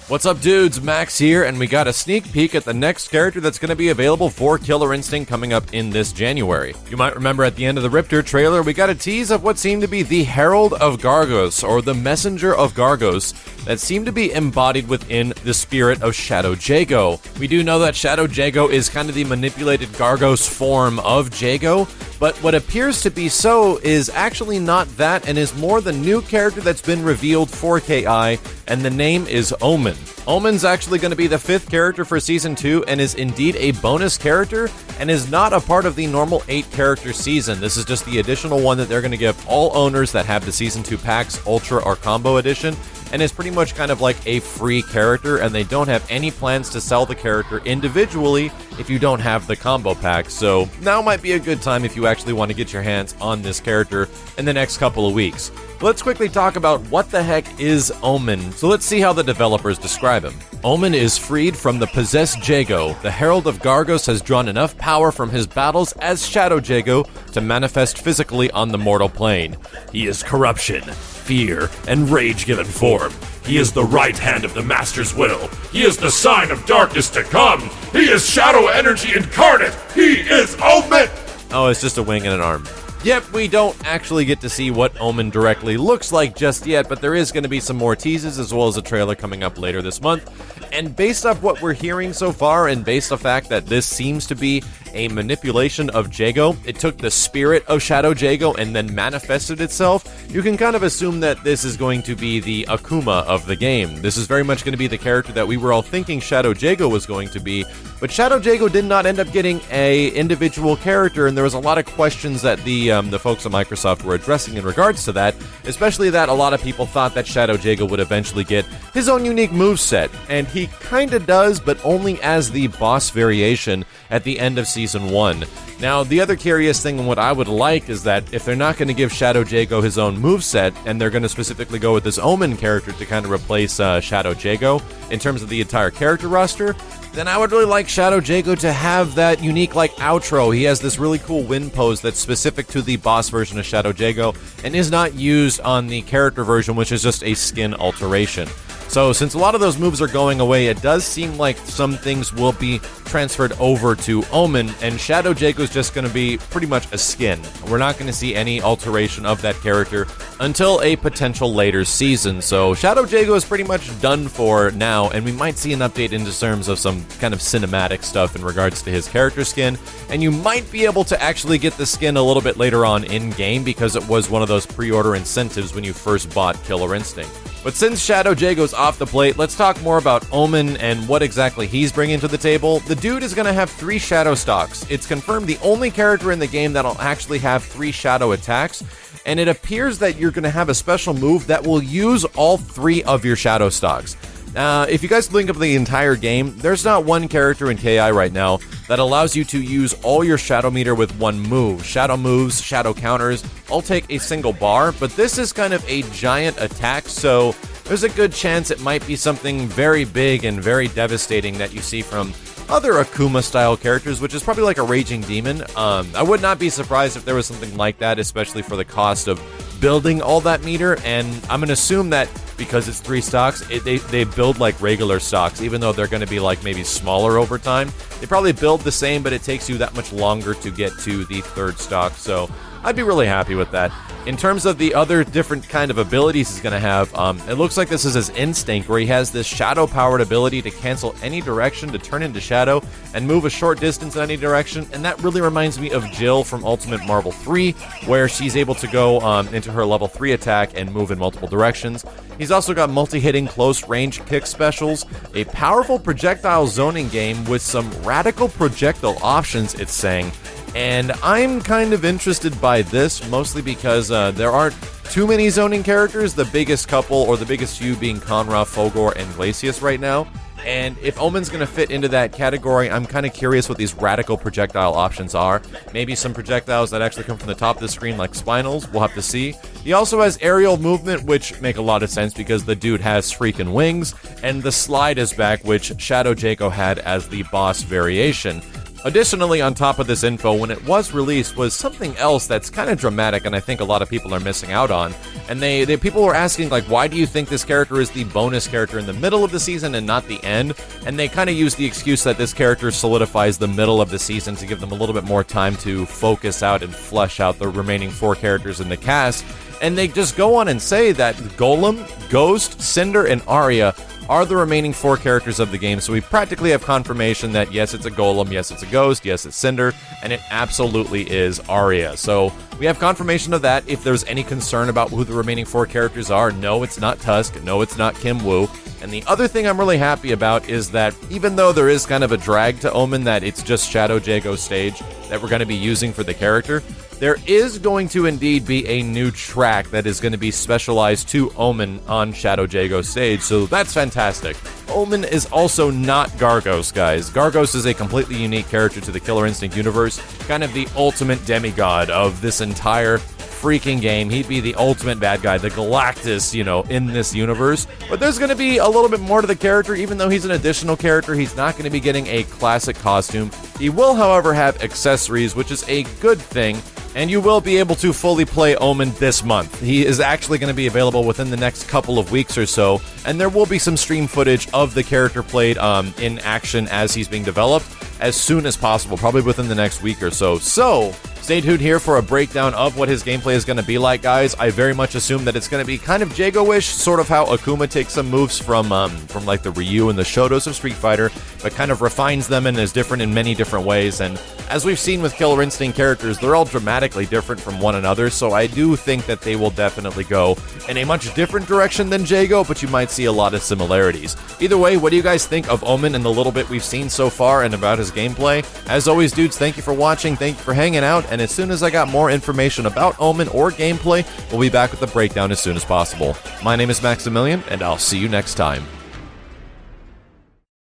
What's up, dudes? Max here, and we got a sneak peek at the next character that's going to be available for Killer Instinct coming up in this January. You might remember at the end of the Riptor trailer, we got a tease of what seemed to be the Herald of Gargos, or the Messenger of Gargos, that seemed to be embodied within the spirit of Shadow Jago. We do know that Shadow Jago is kind of the manipulated Gargos form of Jago, but what appears to be so is actually not that, and is more the new character that's been revealed for KI, and the name is Omen. Omen's actually going to be the 5th character for Season 2, and is indeed a bonus character, and is not a part of the normal 8-character season. This is just the additional one that they're going to give all owners that have the Season 2 packs, Ultra or Combo Edition, and is pretty much kind of like a free character, and they don't have any plans to sell the character individually if you don't have the combo pack. So now might be a good time if you actually want to get your hands on this character in the next couple of weeks. Let's quickly talk about what the heck is Omen. So let's see how the developers describe him. Omen is freed from the possessed Jago. The Herald of Gargos has drawn enough power from his battles as Shadow Jago to manifest physically on the mortal plane. He is corruption, fear, and rage given form. He is the right hand of the Master's will. He is the sign of darkness to come. He is shadow energy incarnate. He is Omen! Oh, it's just a wing and an arm. Yep, we don't actually get to see what Omen directly looks like just yet, but there is going to be some more teases as well as a trailer coming up later this month. And based off what we're hearing so far, and based on the fact that this seems to be a manipulation of Jago, it took the spirit of Shadow Jago and then manifested itself, you can kind of assume that this is going to be the Akuma of the game. This is very much going to be the character that we were all thinking Shadow Jago was going to be, but Shadow Jago did not end up getting a individual character, and there was a lot of questions that the folks at Microsoft were addressing in regards to that, especially that a lot of people thought that Shadow Jago would eventually get his own unique moveset, and he kinda does, but only as the boss variation at the end of Season 1. Now, the other curious thing and what I would like is that if they're not going to give Shadow Jago his own moveset, and they're going to specifically go with this Omen character to kind of replace Shadow Jago in terms of the entire character roster, then I would really like Shadow Jago to have that unique, like, outro. He has this really cool wind pose that's specific to the boss version of Shadow Jago, and is not used on the character version, which is just a skin alteration. So, since a lot of those moves are going away, it does seem like some things will be transferred over to Omen, and Shadow Jago is just going to be pretty much a skin. We're not going to see any alteration of that character until a potential later season. So, Shadow Jago is pretty much done for now, and we might see an update into terms of some kind of cinematic stuff in regards to his character skin, and you might be able to actually get the skin a little bit later on in-game because it was one of those pre-order incentives when you first bought Killer Instinct. But since Shadow Jago's off the plate, let's talk more about Omen and what exactly he's bringing to the table. The dude is going to have 3 Shadow stocks. It's confirmed the only character in the game that'll actually have 3 Shadow attacks, and it appears that you're going to have a special move that will use all 3 of your Shadow stocks. If you guys think of the entire game, there's not one character in KI right now that allows you to use all your Shadow meter with one move. Shadow moves, Shadow counters, all take a single bar, but this is kind of a giant attack, so there's a good chance it might be something very big and very devastating that you see from other Akuma-style characters, which is probably like a Raging Demon. I would not be surprised if there was something like that, especially for the cost of building all that meter, and I'm going to assume that because it's 3 stocks, they build like regular stocks, even though they're going to be like maybe smaller over time. They probably build the same, but it takes you that much longer to get to the 3rd stock, so I'd be really happy with that. In terms of the other different kind of abilities he's going to have, it looks like this is his Instinct, where he has this Shadow-powered ability to cancel any direction, to turn into Shadow, and move a short distance in any direction, and that really reminds me of Jill from Ultimate Marvel 3, where she's able to go into her level 3 attack and move in multiple directions. He's also got multi-hitting close-range kick specials, a powerful projectile zoning game with some radical projectile options, it's saying. And I'm kind of interested by this, mostly because there aren't too many zoning characters, the biggest couple, or the biggest few being Conra, Fogor, and Glacius right now. And if Omen's going to fit into that category, I'm kind of curious what these radical projectile options are. Maybe some projectiles that actually come from the top of the screen like Spinals, we'll have to see. He also has aerial movement, which make a lot of sense because the dude has freaking wings, and the slide is back, which Shadow Jago had as the boss variation. Additionally, on top of this info, when it was released, was something else that's kind of dramatic and I think a lot of people are missing out on, And people were asking, like, why do you think this character is the bonus character in the middle of the season and not the end? And they kind of use the excuse that this character solidifies the middle of the season to give them a little bit more time to focus out and flesh out the remaining 4 characters in the cast. And they just go on and say that Golem, Ghost, Cinder, and Arya are the remaining 4 characters of the game, so we practically have confirmation that yes, it's a Golem, yes, it's a Ghost, yes, it's Cinder, and it absolutely is Arya. So we have confirmation of that. If there's any concern about who the remaining 4 characters are, no, it's not Tusk, no, it's not Kim Woo. And the other thing I'm really happy about is that even though there is kind of a drag to Omen that it's just Shadow Jago's stage that we're going to be using for the character, there is going to indeed be a new track that is going to be specialized to Omen on Shadow Jago's stage, so that's fantastic. Omen is also not Gargos, guys. Gargos is a completely unique character to the Killer Instinct universe, kind of the ultimate demigod of this entire freaking game. He'd be the ultimate bad guy, the Galactus, in this universe. But there's going to be a little bit more to the character. Even though he's an additional character, he's not going to be getting a classic costume. He will, however, have accessories, which is a good thing. And you will be able to fully play Omen this month. He is actually going to be available within the next couple of weeks or so, and there will be some stream footage of the character played in action as he's being developed as soon as possible, probably within the next week or so. So, stay tuned here for a breakdown of what his gameplay is going to be like, guys. I very much assume that it's going to be kind of Jago-ish, sort of how Akuma takes some moves from like the Ryu and the Shotos of Street Fighter, but kind of refines them and is different in many different ways. And as we've seen with Killer Instinct characters, they're all dramatically different from one another, so I do think that they will definitely go in a much different direction than Jago, but you might see a lot of similarities. Either way, what do you guys think of Omen and the little bit we've seen so far and about his gameplay? As always, dudes, thank you for watching, thank you for hanging out, and as soon as I got more information about Omen or gameplay, we'll be back with the breakdown as soon as possible. My name is Maximilian, and I'll see you next time.